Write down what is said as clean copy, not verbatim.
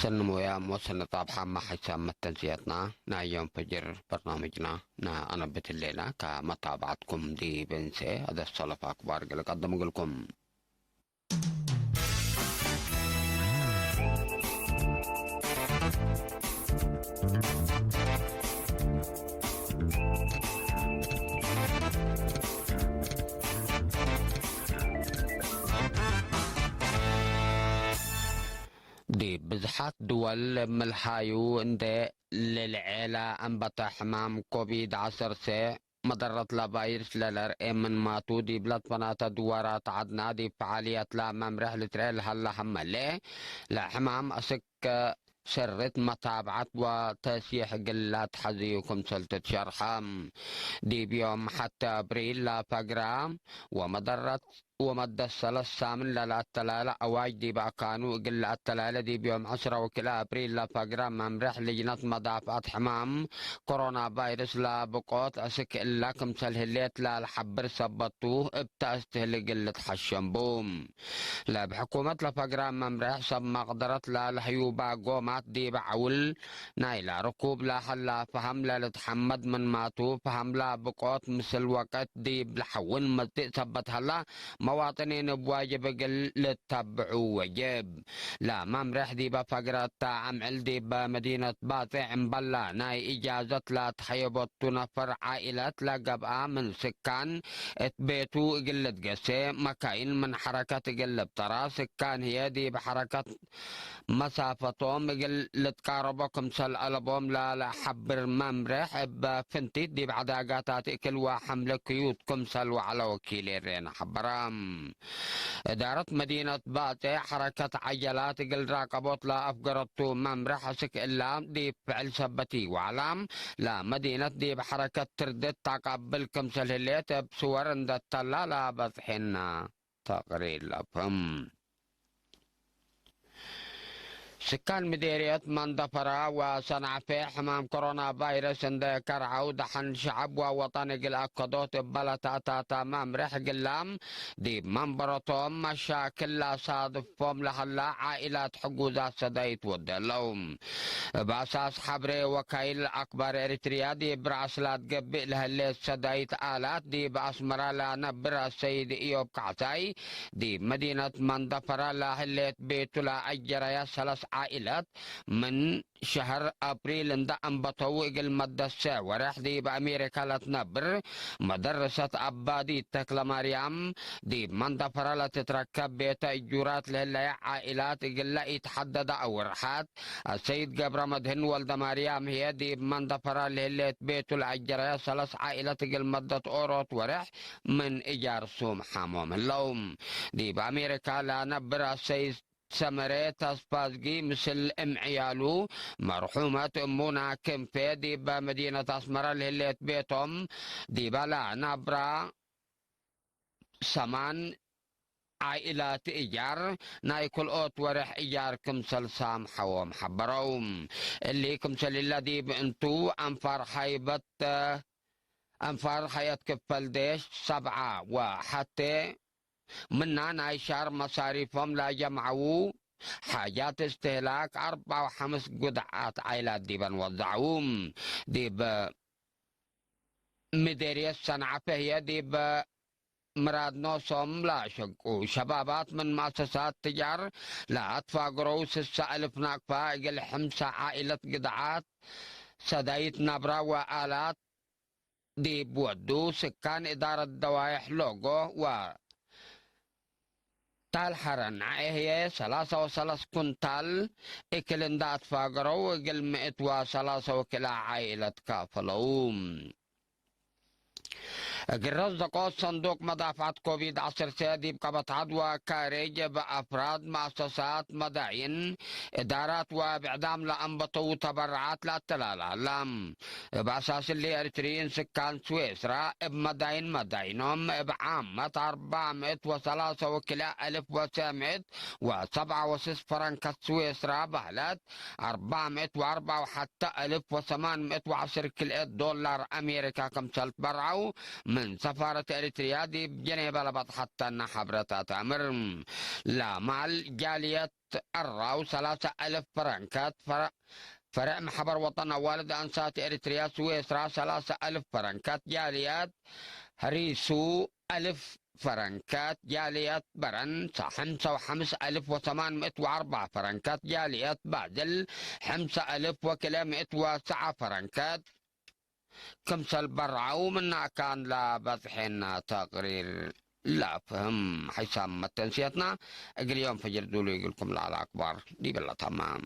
سلموا يا موصل طابحة ما حسام متنزيتنا نا يوم فجر برنامجنا نا أنا بيت الليلة كمتابعتكم دي بنسي هذا السلف أكبر قدم لكم. دي بزحات دول ملحايو اند للعيلة انبطا حمام كوفيد 10 سي مضرت لا فيروس للر من ماتو دي بلاد فناتا دوارات عدنا دي فعاليات لا مام رحلة ريل هلا حمالي لا حمام اسك شرت متابعة وتسيح قلات حزيكم سلطة شرحام دي بيوم حتى ابريل لا فقرام ومضرت ومد الثلاث سامن للاتلالة أواج دي بقى كانوا قل التلالة دي بيوم 10 وكلا أبريل لا فقرام ممرح لجنة مدافعة حمام كورونا فيروس لا بقوت أسك إلا كم سلهليت لا الحبر سبطوه ابتأستهل قلة حشنبوم لا بحكومة لا فقرام ممرح سب مقدرت لا الحيوبا قومات دي بعول نايلا ركوب لا حلا فهم لا لتحمد من ماتو فهم لا بقوت مثل وقت دي بلحون مزدئ سبت هلا مواطنين بواجب قل لتتبعوا وجب لا ممرح دي بفقرة عمل دي بمدينة باطع مبلا ناي إجازة لا تحيبت نفر عائلات لا قبعة من سكان اتبيتو قلة قسي مكاين من حركة قلب ترى سكان هي دي بحركة مسافتهم قلة كاربكم سل ألبهم لا حبر ممرح بفنتي دي بعداقاتات اكل وحمل كيوتكم سل وعلى وكيل رين حبرام إدارة مدينة باتي حركة عجلات قل راقبوت لا أفقرتو ممرح سك إلا دي فعل سبتي وعلام لا مدينة دي بحركة تردد تقبلكم سلهليت بصور اندت لا بضحنا تقرير لفهم سكان مديرية مندفرة وصنعفي حمام كورونا فيروس عند كرعو دحن شعب ووطن قل أكدوت بلتا تاتا ممرح قلام دي منبرتهم مشاكل لا صادفهم لحلا عائلات حقوزات سدايت ودلهم بأساس حبري وكايل أكبر إريتريا دي براسلات قبئ لهاللي سدايت آلات دي بأسمرا لا نبرا السيد إيوب كعتاي دي مدينة مندفرة لا هليت بيتو لا أجر يا ثلاث عائلات من شهر أبريل اندا أنبطوا إقل مدى الساعة ورح دي بأمريكا لتنبر مدرسة أبادي تكلا مريم دي مندفرة لا تتركب بيت إجورات لهلا عائلات إقل لا يتحدد أو رحات السيد جبر مدهن والد مريم هي دي مندفرة لهلا بيتو الأجر ثلاث عائلات إقل مدة أوروت ورح من إيجار سوم حموم اللوم دي بأمريكا لا نبر السيد سمريت أسبازجي مثل ام عيالو مرحومة امونا كمفي دي بمدينة اسمرة اللي بيتهم دي بلا نبرا سمان عائلات إيجار نايكل أوت ورح إيجار كمسل سام حوام حبروم اللي كمسل الذي بأنتو أنفار حيبت أنفار حياة كفل ديش 7 وحتى منا نايشار مصاريفهم لا جمعوا حاجات استهلاك 4 و5 قطعات عائلات دي بنوزعوهم دي بمديرية صنعاء هي دي مراد نوصم لا شقوا شبابات من مؤسسات تجار لا اتفاقروا 6,000 ناقفة اقل 5 عائلة قطعات سدايت نبرة وآلات دي بودو سكان إدارة دوائح لوغو و تال حرن هي 3 كنتال اكلندات فاقرو اقل 103 وكلا عائلة كافلوم رزقوا صندوق مدافعة كوفيد 10 سيدي بقبط عدوى كاريج بأفراد مؤسسات مداين إدارات وبإعدام لأنبطوا وتبرعات للتلالة لم بأساس اللي أريتريين سكان سويسرا بمداين مداينهم بعامة 403 وكلا 1907 فرنك سويسرا بهلت 404 وحتى 1810 كيلو دولار أمريكا كم سلت برعوا من من سفارة إريتريا دي بجنيف لبط حتى أن حبرتها تأمر لا مع الجالية الراو 3000 فرنكات فرع محبر وطن والد أنسات إريتريا سويسرا 3000 فرنكات جاليات هريسو 1000 فرنكات جاليات برن حمسة وحمس 1804 فرنكات جاليات بازل 5000 وكلامئة وسعة فرنكات كمسة البرعة ومنا كان لا بذحنا تقرير لا فهم حسام تنسيتنا اقل يوم فجر دولو يقولكم لا الأكبر دي بالله تمام.